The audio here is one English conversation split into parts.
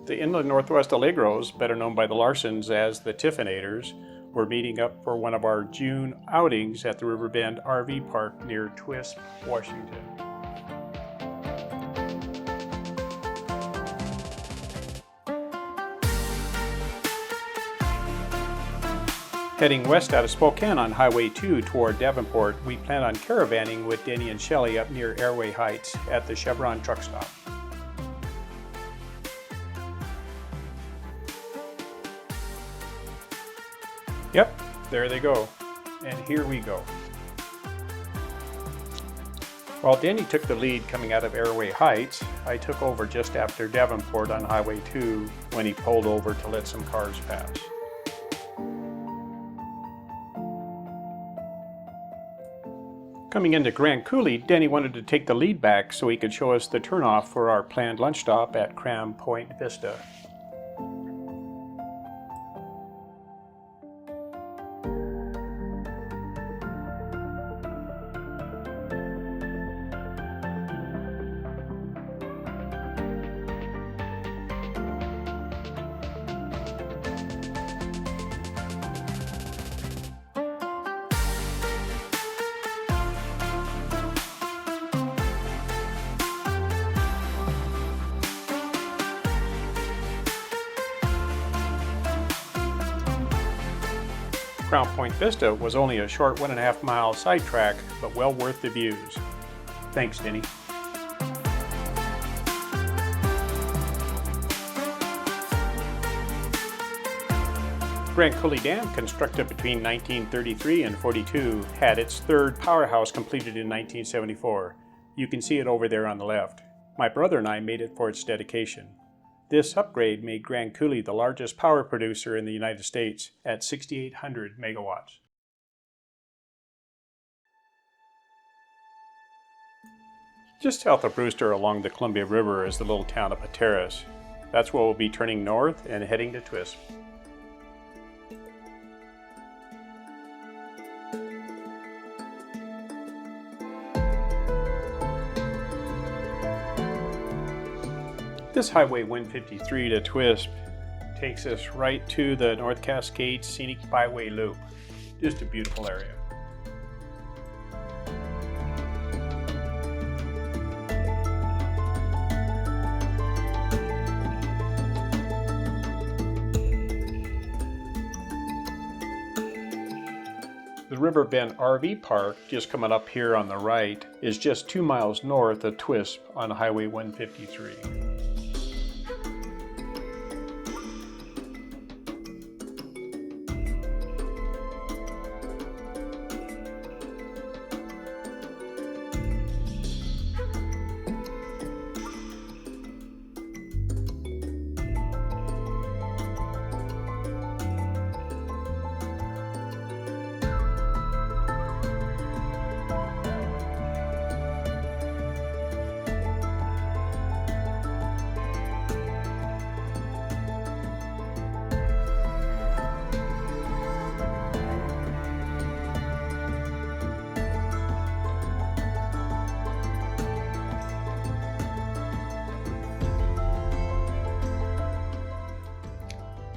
The Inland Northwest Allegros, better known by the Larsens as the Tiffinators, were meeting up for one of our June outings at the Riverbend RV Park near Twisp, Washington. Heading west out of Spokane on Highway 2 toward Davenport, we plan on caravanning with Denny and Shelley up near Airway Heights at the Chevron truck stop. Yep, there they go. And here we go. While Denny took the lead coming out of Airway Heights, I took over just after Davenport on Highway 2 when he pulled over to let some cars pass. Coming into Grand Coulee, Denny wanted to take the lead back so he could show us the turnoff for our planned lunch stop at Cram Point Vista. Crown Point Vista was only a short 1.5 mile sidetrack, but well worth the views. Thanks, Denny. Grand Coulee Dam, constructed between 1933 and 42, had its third powerhouse completed in 1974. You can see it over there on the left. My brother and I made it for its dedication. This upgrade made Grand Coulee the largest power producer in the United States at 6,800 megawatts. Just south of Brewster along the Columbia River is the little town of Pateros. That's where we'll be turning north and heading to Twisp. This Highway 153 to Twisp takes us right to the North Cascades Scenic Byway Loop. Just a beautiful area. The Riverbend RV Park, just coming up here on the right, is just 2 miles north of Twisp on Highway 153.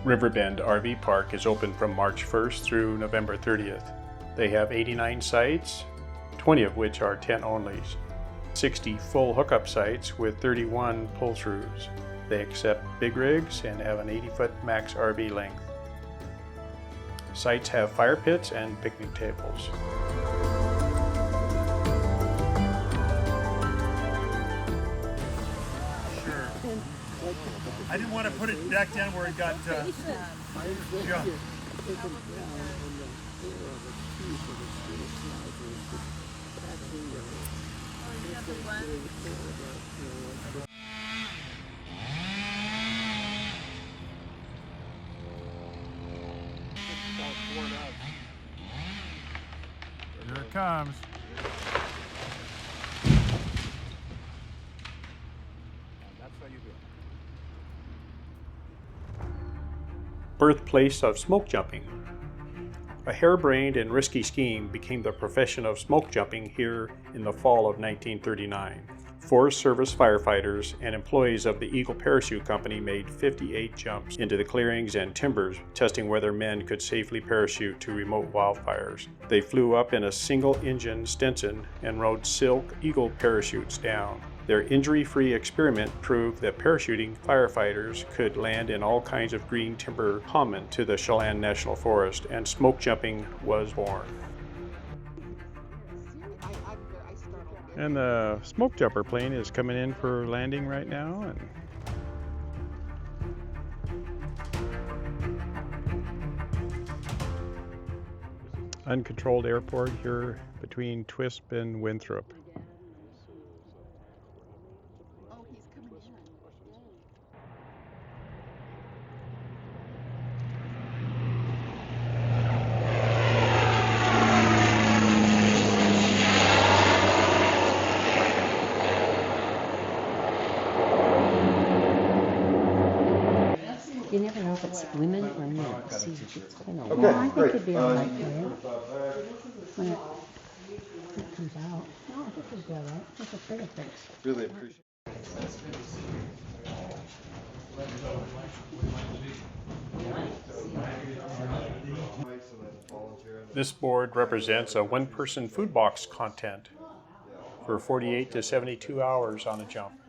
Riverbend RV Park is open from March 1st through November 30th. They have 89 sites, 20 of which are tent-onlys, 60 full hookup sites with 31 pull-throughs. They accept big rigs and have an 80-foot max RV length. Sites have fire pits and picnic tables. I didn't want to put it back down where it got junk. Here it comes. That's how you do it. Birthplace of smoke jumping. A harebrained and risky scheme became the profession of smoke jumping here in the fall of 1939. Forest Service firefighters and employees of the Eagle Parachute Company made 58 jumps into the clearings and timbers, testing whether men could safely parachute to remote wildfires. They flew up in a single-engine Stinson and rode silk Eagle parachutes down. Their injury-free experiment proved that parachuting firefighters could land in all kinds of green timber common to the Chelan National Forest, and smoke jumping was born. And the smoke jumper plane is coming in for landing right now. And uncontrolled airport here between Twisp and Winthrop. Oh, he's coming in. You never know if it's women or men. See, it's kind of Okay, I think great. it'd be all right for you. When it comes out. No, I think it'll be all right. It's a pretty fix. Really appreciate This board represents a one-person food box content for 48 to 72 hours on a jump.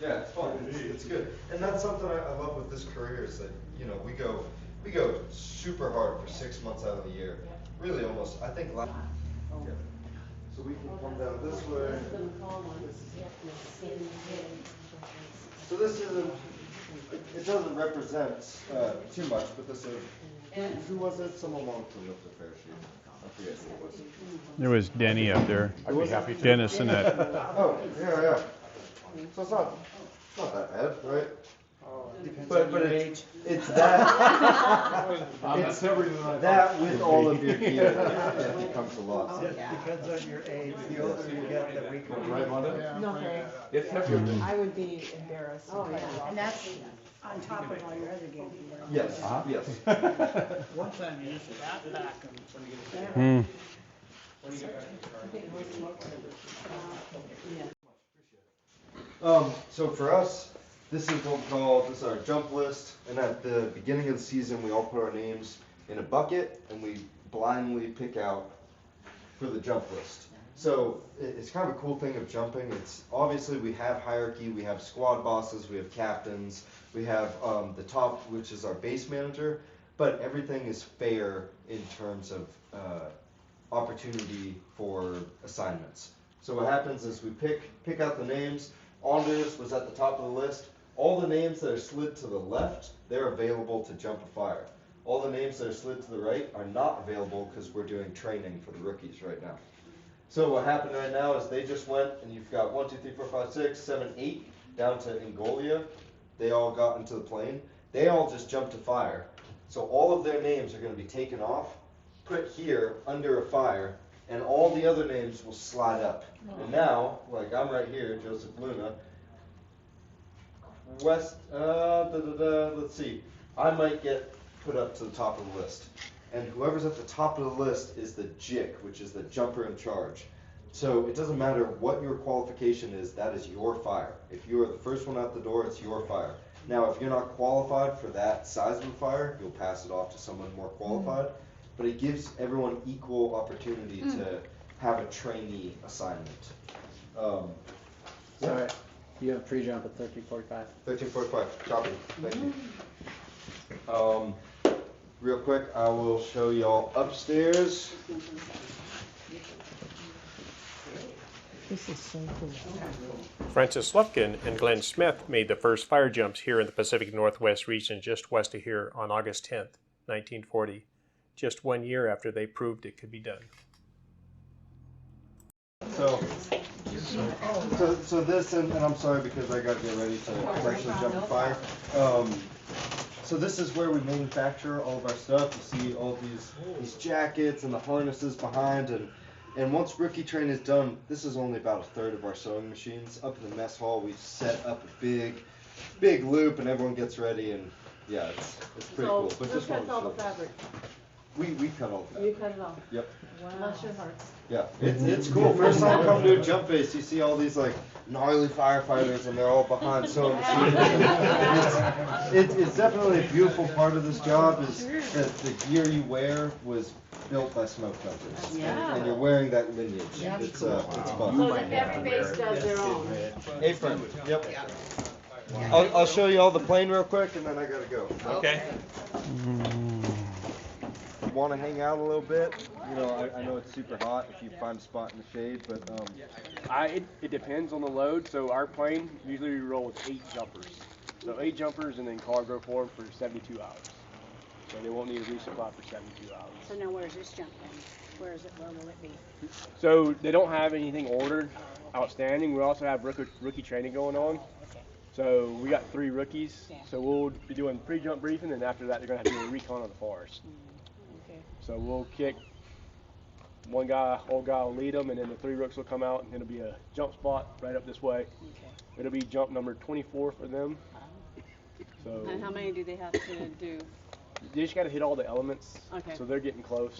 Yeah, it's fun. It's good, and that's something I love with this career is that we go super hard for 6 months out of the year. Really, almost. I think. Yeah. So we can come down this way. So this isn't. It doesn't represent too much, but this is. Who was it? Someone wanted to lift a parachute. I forget who it was. There was Denny up there. I'd be happy to. Dennis and that. Oh, yeah. So it's not that bad, right? But it's that it's that with all of your gear that becomes a lot. Depends on your age. The older you get, the weaker you Right, Wanda? get. No, okay. It's heavy. I would be embarrassed. Oh, yeah. And that's on top of all your other games. Yes, yes. One time you used to backpack them when you get a So for us, this is what we call, this is our jump list, and at the beginning of the season, we all put our names in a bucket, and we blindly pick out for the jump list. So it's kind of a cool thing of jumping. It's obviously we have hierarchy, we have squad bosses, we have captains, we have the top, which is our base manager, but everything is fair in terms of opportunity for assignments. So what happens is we pick out the names. Anders was at the top of the list. All the names that are slid to the left, they're available to jump a fire. All the names that are slid to the right are not available because we're doing training for the rookies right now. So what happened right now is they just went, and you've got 1, 2, 3, 4, 5, 6, 7, 8 down to Angolia. They all got into the plane. They all just jumped to fire. So all of their names are going to be taken off, put here under a fire, and all the other names will slide up. And now, like I'm right here, Joseph Luna, let's see, I might get put up to the top of the list. And whoever's at the top of the list is the JIC, which is the jumper in charge. So it doesn't matter what your qualification is, that is your fire. If you are the first one out the door, it's your fire. Now, if you're not qualified for that size of a fire, you'll pass it off to someone more qualified. But it gives everyone equal opportunity to have a trainee assignment. Sorry, you have pre-jump at 13:45. 13:45, copy. Thank you. Real quick, I will show y'all upstairs. This is so cool. Francis Lufkin and Glenn Smith made the first fire jumps here in the Pacific Northwest region just west of here on August 10th, 1940, just 1 year after they proved it could be done. So this, and I'm sorry because I got to get ready to actually jump the fire. So this is where we manufacture all of our stuff. You see all these jackets and the harnesses behind, and once rookie train is done, this is only about a third of our sewing machines. Up in the mess hall, we've set up a big loop, and everyone gets ready, and yeah, it's pretty cool. But just wanted to show. We cut all the You fabric. cut it off. Yep. Bless your hearts. Yeah, it's cool. First time I come to a jump base, you see all these like gnarly firefighters, and they're all behind sewing machines. It's definitely a beautiful part of this job is that the gear you wear was built by smoke jumpers, and you're wearing that lineage. It's fun. So that every base does their own. Apron. Yep. I'll show you all the plane real quick, and then I gotta go. Okay. Want to hang out a little bit? You know, I know it's super hot if you find a spot in the shade, but It depends on the load. So our plane, usually we roll with 8 jumpers. So 8 jumpers and then cargo form for 72 hours. So they won't need a resupply for 72 hours. So now where's this jump then? Where will it be? So they don't have anything ordered outstanding. We also have rookie training going on. So we got 3 rookies. So we'll be doing pre-jump briefing, and after that they're going to have to do a recon of the forest. Okay. So we'll kick one guy, old guy will lead them, and then the 3 rooks will come out, and it'll be a jump spot right up this way. Okay. It'll be jump number 24 for them. So And how many do they have to do? they just got to hit all the elements. Okay. So they're getting close.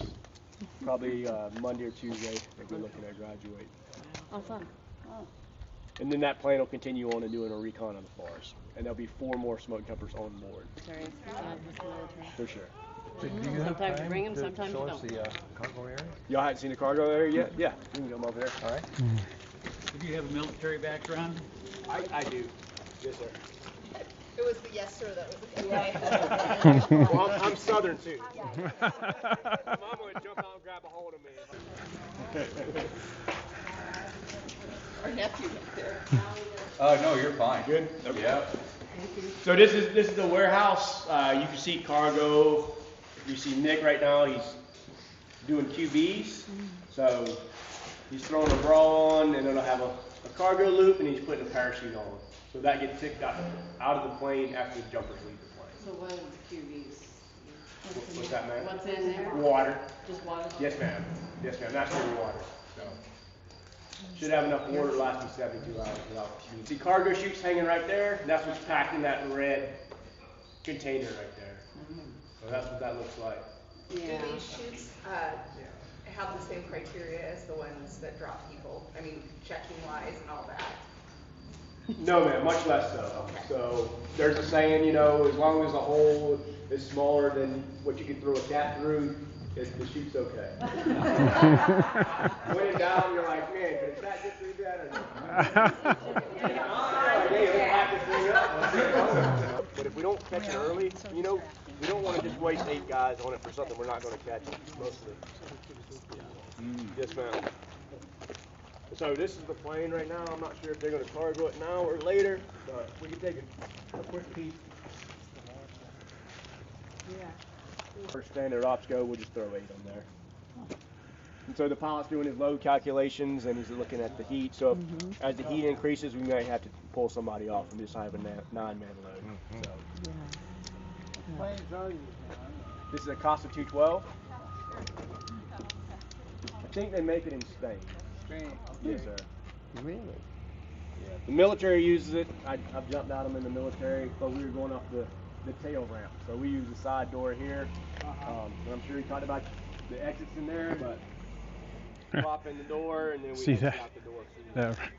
Probably Monday or Tuesday they're looking at graduate. Oh, fun. Oh. And then that plane will continue on and doing a recon of the forest. And there'll be 4 more smoke jumpers on board. Sorry, this military. For sure. Do you have Sometimes you time bring 'em, to sometimes you show us don't. the cargo area? Y'all haven't seen the cargo area yet? Yeah, we can come over there. All right. Do you have a military background? I do. Yes, sir. It was the yes, sir, that was the yes. Well, I'm Southern too. Mom would jump out and grab a hold of me. Our nephew went there. No, you're fine. Good? Okay. Yeah. So this is the warehouse. You can see cargo. You see Nick right now. He's doing QBs. So he's throwing a bra on, and then he'll have a cargo loop, and he's putting a parachute on. So that gets ticked out of the plane after the jumpers leave the plane. So what is QVs? What's that, ma'am? What's in there? Water. Just water? Yes, ma'am. Yes, ma'am. That's your water. So should have enough water to last you 72 hours without. You can see cargo chutes hanging right there. And that's what's packed in that red container right there. So that's what that looks like. Yeah. Do these chutes have the same criteria as the ones that drop people? I mean, checking wise and all that? No, ma'am, much less so. So there's a saying, you know, as long as the hole is smaller than what you can throw a cat through, the chute's okay. When in doubt, you're like, man, could a cat get through that or not? But if we don't catch it early, you know, we don't want to just waste 8 guys on it for something we're not going to catch mostly. Yes, ma'am. So this is the plane right now. I'm not sure if they're going to cargo it now or later, but we can take a quick peek. Yeah. For standard ops go, we'll just throw 8 on there. And so the pilot's doing his load calculations and he's looking at the heat. So as the heat increases, we may have to pull somebody off and just have a 9-man load. So. This is a Costa 212. I think they make it in Spain. Yes, sir. Really? Yeah. The military uses it. I've jumped out of them in the military, but we were going off the tail ramp. So we use the side door here. And I'm sure you talked about the exits in there, but drop in the door and then we See exit that? out the door.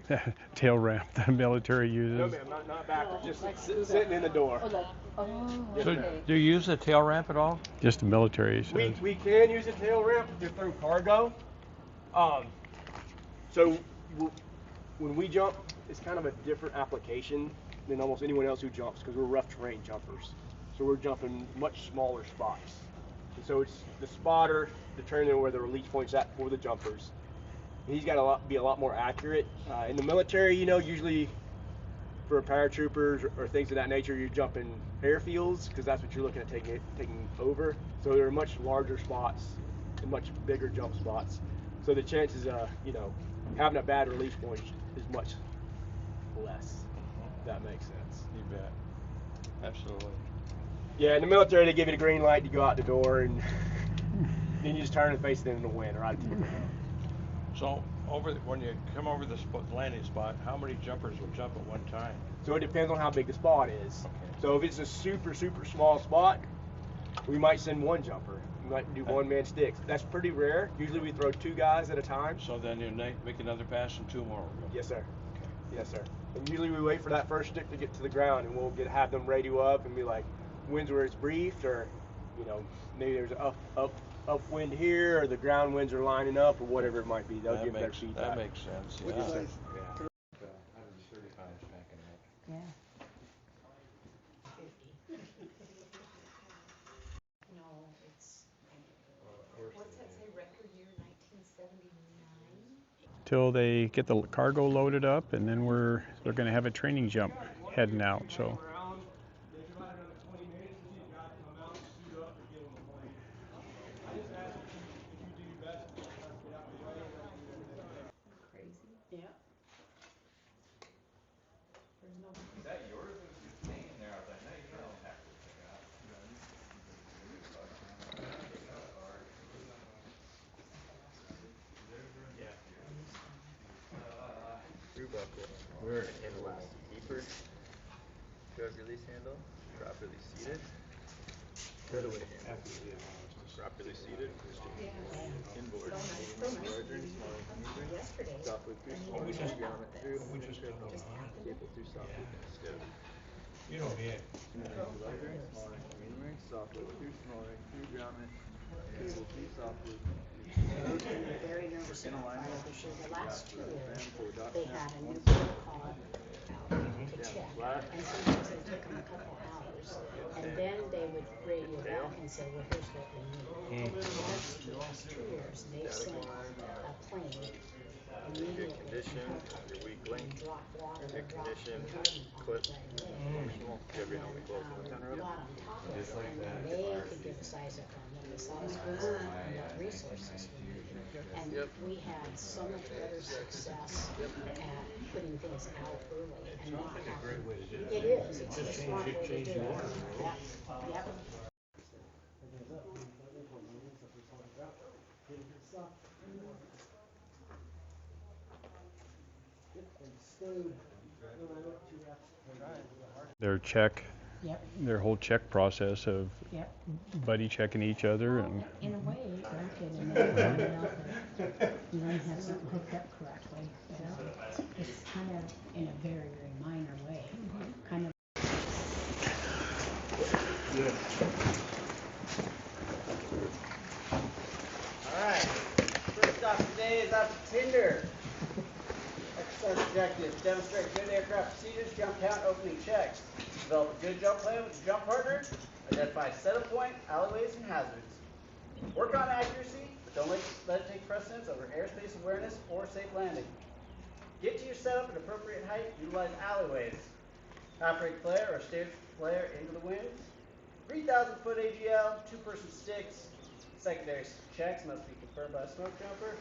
That tail ramp the military uses. No, ma'am, not backwards. Just sitting in the door. Yes, So ma'am. do you use the tail ramp at all? Just the military says. We can use a tail ramp to throw cargo. So when we jump, it's kind of a different application than almost anyone else who jumps because we're rough terrain jumpers. So we're jumping much smaller spots. And so it's the spotter determining where the release point's at for the jumpers. And he's got to be a lot more accurate. In the military, you know, usually for paratroopers or things of that nature, you're jumping airfields because that's what you're looking at taking over. So there are much larger spots and much bigger jump spots. So the chances of, you know, having a bad release point is much less. If that makes sense. You bet. Absolutely. Yeah, in the military they give you the green light to go out the door and then you just turn and face them in the wind or out of the So when you come over the landing spot, how many jumpers will jump at one time? So it depends on how big the spot is. Okay. So if it's a super, super small spot, we might send 1 jumper. We might do one-man sticks. That's pretty rare. Usually we throw 2 guys at a time. So then you make another pass and 2 more will go. Yes, sir. Yes, sir. And usually we wait for that first stick to get to the ground, and we'll have them radio up and be like, winds where it's briefed, or maybe there's an upwind here, or the ground winds are lining up, or whatever it might be. They'll give their feedback. That makes sense. Yes, sir. Yeah. 135 smacking that. Yeah. No, it's, what's that say, record year 1979? Till they get the cargo loaded up, and then they're going to have a training jump heading out. So. Yeah. Is that yours? It's hanging there. I was like, no, you don't have to pick it up. We're in last keeper. Drug release handle. Properly seated. Cutaway handle. Properly seated. Inboard. Yesterday. Softly through small. Grommet through. Staple through softly. Stiff. You know, yeah. Large ring, small ring, medium ring. Softly through small ring. Through grommet. Cable through softly. Very nervous in the fire issue. The last 2 years, they had a new protocol out to check. And sometimes it took them a couple hours. And then they would radio back and say, well, here's what we need. The last 2 years, they've sent a plane immediately. Good condition. Your weak link. Drop water, Good drop condition. retardant Clip. on Functional. Every now and then. got on top of it, and then they could give us Isaac on what the size was and what resources we needed. And we had so much better success at putting things out early and not having. It is, it's a smart way to do it. Yep. Their whole check process of buddy checking each other, and In a way, granted, and then finding out that you don't have something hooked up correctly. You know? It's kind of in a very, very minor way. Kind of. Alright, first stop today is out to Tinder. Exercise objectives: demonstrate good aircraft procedures, jump count, opening checks. Develop a good jump plan with your jump partner. Identify set-up point, alleyways, and hazards. Work on accuracy, but don't let it take precedence over airspace awareness or safe landing. Get to your setup at appropriate height. Utilize alleyways. Half-rake flare or stage flare into the winds. 3,000-foot AGL, 2-person sticks. Secondary checks must be confirmed by a smoke jumper.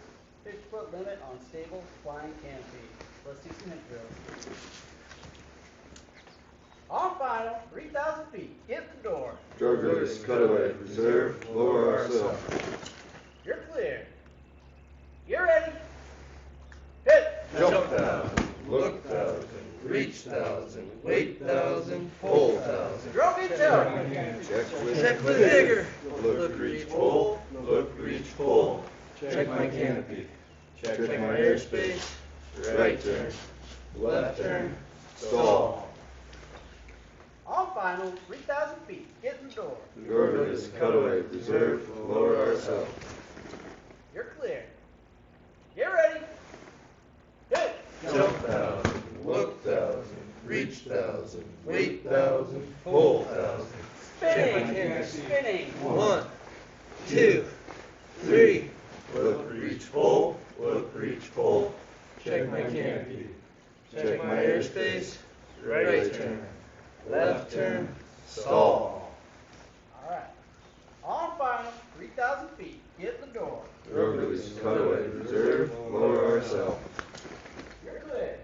50-foot limit on stable flying canopy. Let's see some hip drills. On final, 3,000 feet. Get the door. Drug release, cutaway, reserve, lower RSL. You're clear. You're ready. Hit. Jump 1,000, look 1,000, reach 1,000, wait 1,000, pull 1,000. Drop intel. Check with digger. Look, reach, pull. Look, reach, pull. Check my canopy. Check my airspace. Right turn. Left turn. Stall. On final, 3,000 feet. Get in the door. Door release, cutaway, reserve, lower RSL. You're clear. Get ready. Hit. Jump 1,000, look 1,000, reach 1,000, wait 1,000, pull 1,000. Spinning. Spinning. 1, 2, 3. Look, reach, pull. Look, reach, pull. Check my canopy. Check my airspace. Right turn. Left turn. Stall. All right. On final, 3,000 feet. Get in the door. Road release, cutaway, reserve, lower RSL. You're clear.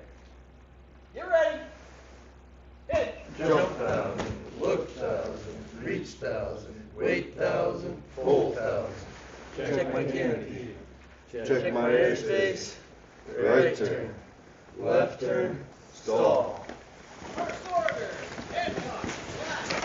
Get ready. Hit. Jump 1,000, look 1,000, reach 1,000, wait 1,000, pull 1,000. Check my canopy. Check my airspace. Right turn. Left turn. Stall. First order. Head lock. Flat.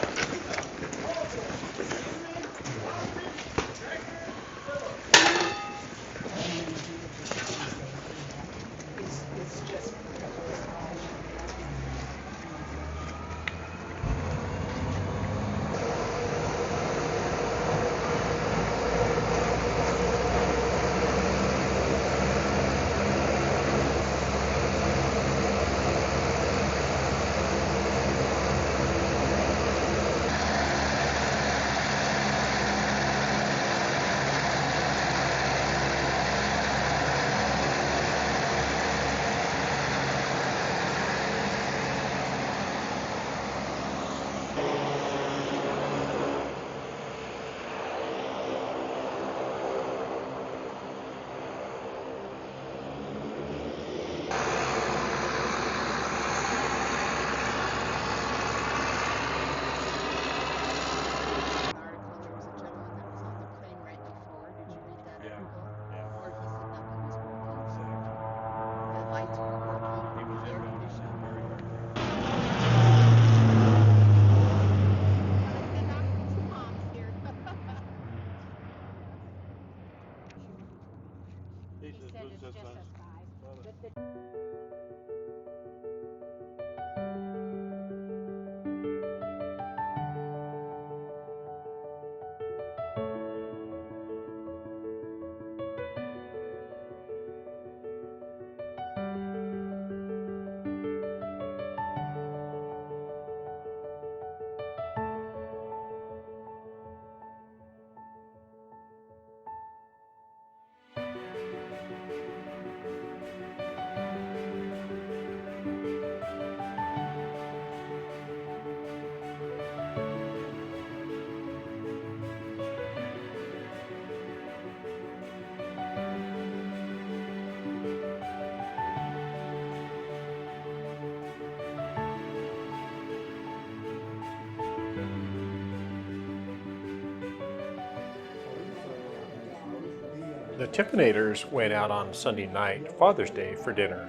The Tiffinators went out on Sunday night, Father's Day, for dinner.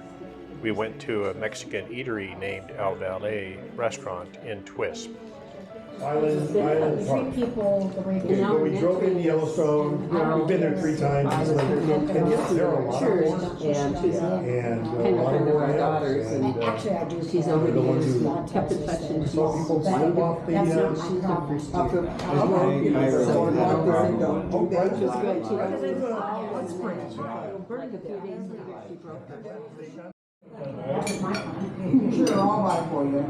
We went to a Mexican eatery named El Valle restaurant in Twisp. Island Park. People, Okay, but we drove into Yellowstone. We've been there 3 times. It's like, there are a lot of ones. And a lot of more daughters. Actually, I do. She's They're the ones who kept in touch and saw people slip off the. That's not my Sure, I'll buy for you.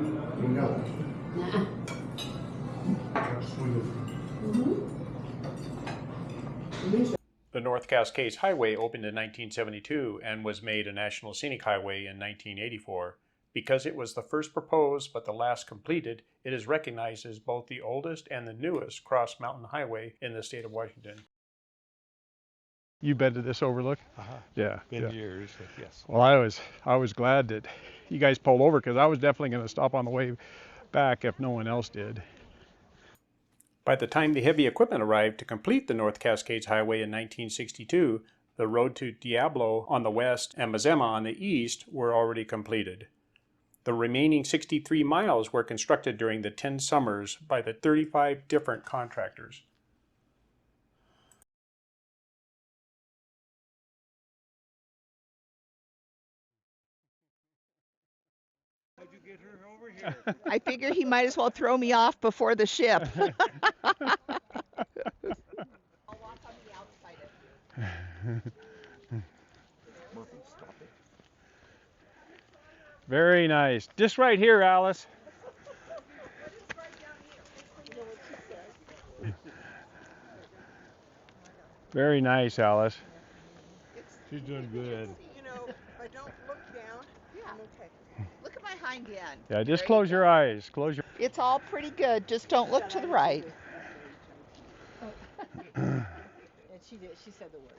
The North Cascades Highway opened in 1972 and was made a National Scenic Highway in 1984. Because it was the first proposed but the last completed, it is recognized as both the oldest and the newest cross-mountain highway in the state of Washington. You've been to this overlook? Yeah. Been years, but yes. Well, I was glad that you guys pulled over because I was definitely going to stop on the way back if no one else did. By the time the heavy equipment arrived to complete the North Cascades Highway in 1962, the road to Diablo on the west and Mazama on the east were already completed. The remaining 63 miles were constructed during the 10 summers by the 35 different contractors. How'd you get her over here? I figure he might as well throw me off before the ship. I'll walk on the outside of you. Very nice. Just right here, Alice. Very nice, Alice. She's doing good. You know, if I don't look down, I'm okay. Look at my hind end. Yeah, just close your eyes. Close your. It's all pretty good. Just don't look to the right. And she did. She said the word.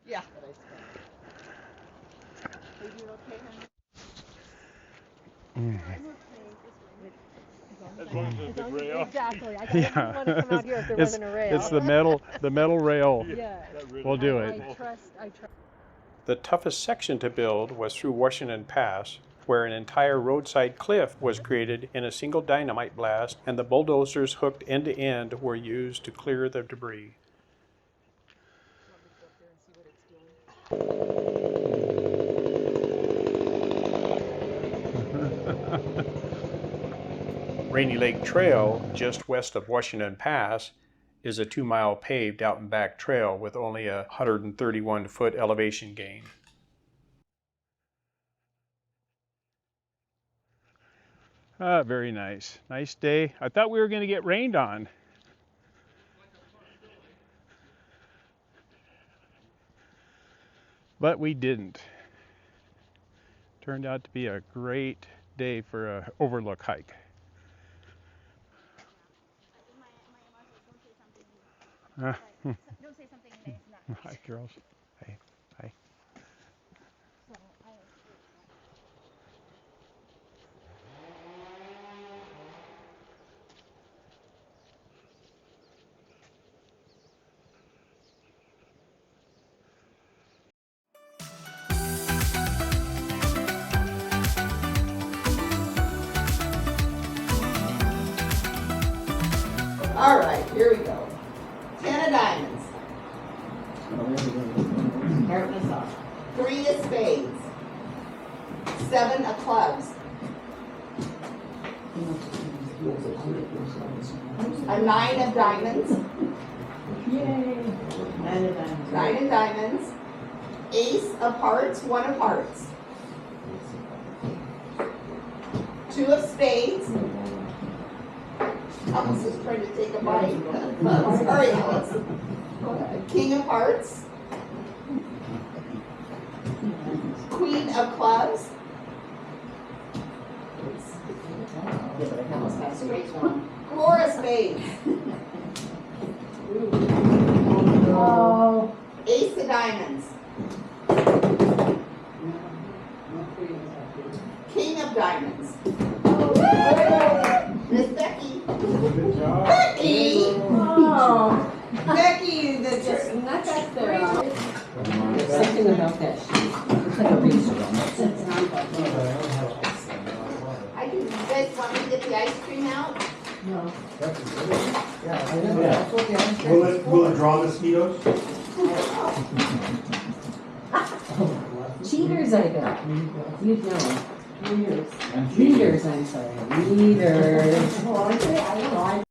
Yeah. Are you okay, honey? As long as there's a rail. Exactly. I didn't want to come out here if there wasn't a rail. It's the metal rail. Yeah. We'll do it. I trust. The toughest section to build was through Washington Pass, where an entire roadside cliff was created in a single dynamite blast, and the bulldozers hooked end to end were used to clear the debris. Rainy Lake Trail, just west of Washington Pass, is a 2-mile paved out and back trail with only a 131-foot elevation gain. Very nice. Nice day. I thought we were going to get rained on. But we didn't. Turned out to be a great day for an overlook hike. Don't say something nice. Hi, girls. Hey, hi. All right, here we go. 10 of diamonds. Start this off. 3 of spades. 7 of clubs. A 9 of diamonds. Yay. 9 of diamonds. Ace of hearts, 1 of hearts. 2 of spades. Alice is trying to take a bite. Sorry, Alice. King of hearts. Queen of clubs. Four of spades. Oh. Ace of diamonds. King of diamonds. Miss Becky. Good job. Becky! Oh. Becky, Just not back there. Something about that sheet. It's like a razor. You guys want me to get the ice cream out? No. Will it draw mosquitoes? Cheaters, I bet. You'd know. Readers, I'm sorry. Readers. Oh, I don't know.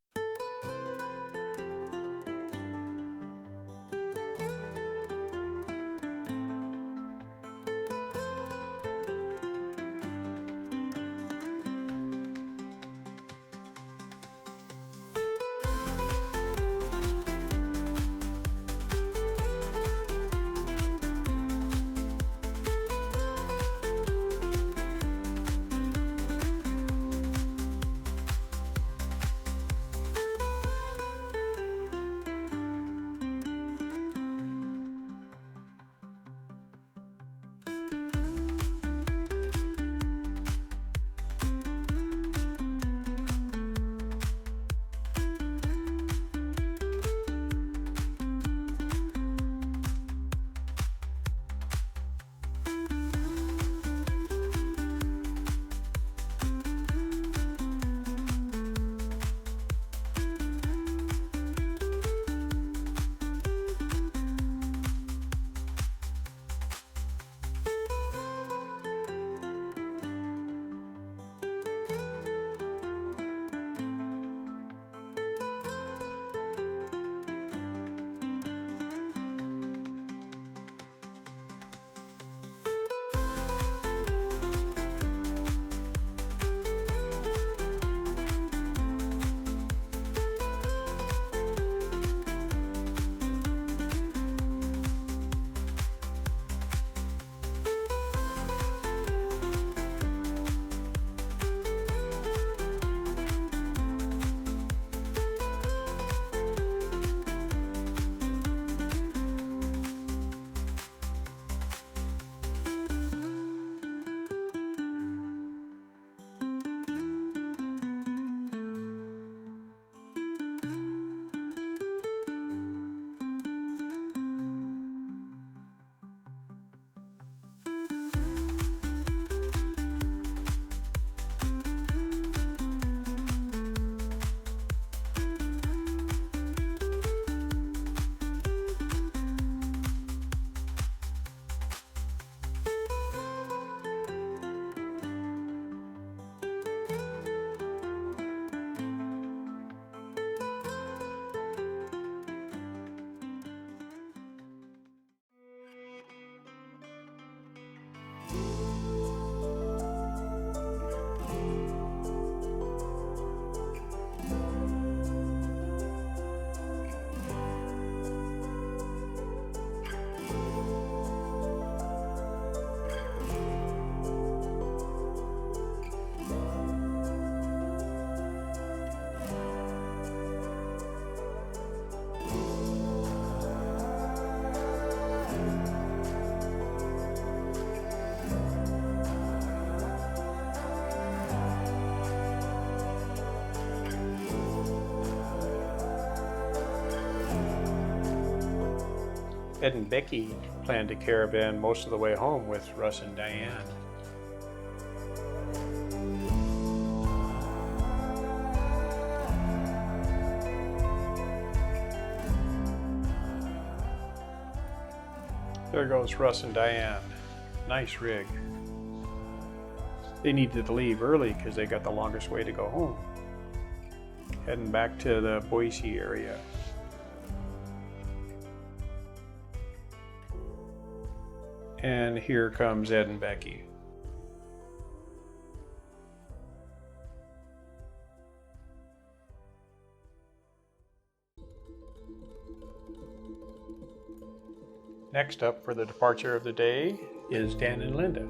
Ed and Becky planned to caravan most of the way home with Russ and Diane. There goes Russ and Diane. Nice rig. They needed to leave early because they got the longest way to go home. Heading back to the Boise area. And here comes Ed and Becky. Next up for the departure of the day is Dan and Linda.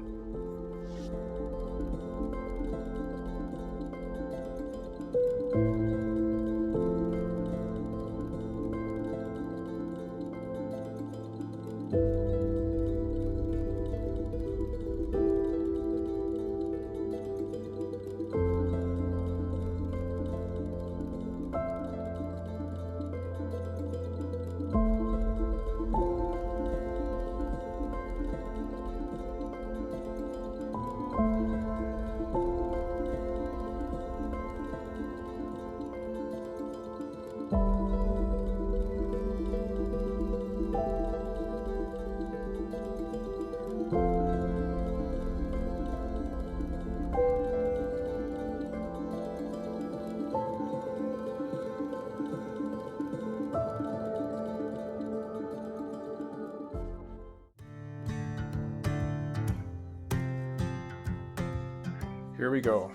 Here we go.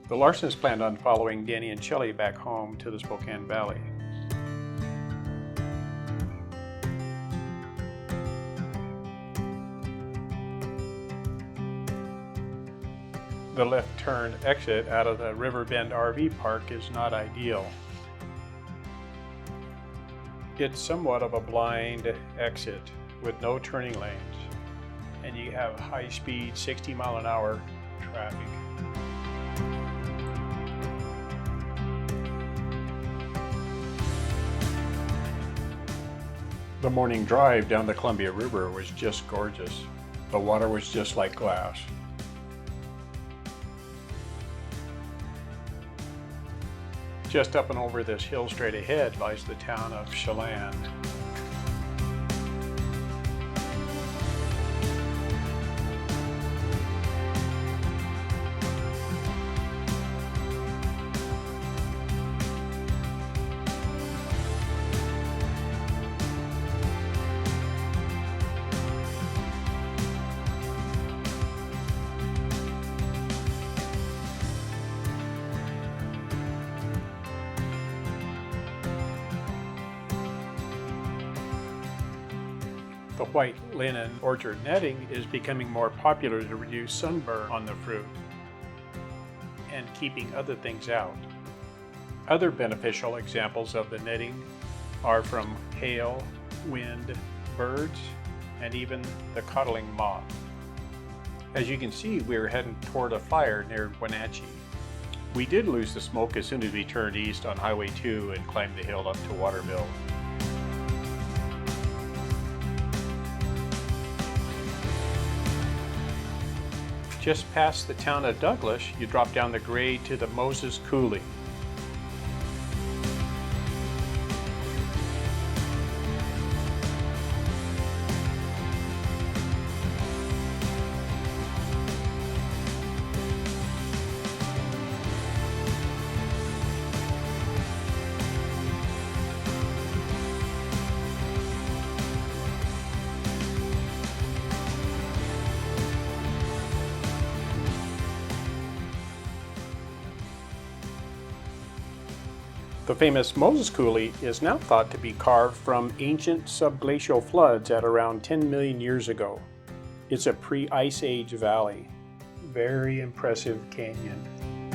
The Larsens planned on following Danny and Shelley back home to the Spokane Valley. The left turn exit out of the Riverbend RV Park is not ideal. It's somewhat of a blind exit with no turning lanes, and you have high-speed 60-mile-an-hour traffic. The morning drive down the Columbia River was just gorgeous. The water was just like glass. Just up and over this hill straight ahead lies the town of Chelan. The white linen orchard netting is becoming more popular to reduce sunburn on the fruit and keeping other things out. Other beneficial examples of the netting are from hail, wind, birds, and even the codling moth. As you can see, we are heading toward a fire near Wenatchee. We did lose the smoke as soon as we turned east on Highway 2 and climbed the hill up to Waterville. Just past the town of Douglas, you drop down the grade to the Moses Coulee. The famous Moses Coulee is now thought to be carved from ancient subglacial floods at around 10 million years ago. It's a pre-Ice Age valley. Very impressive canyon.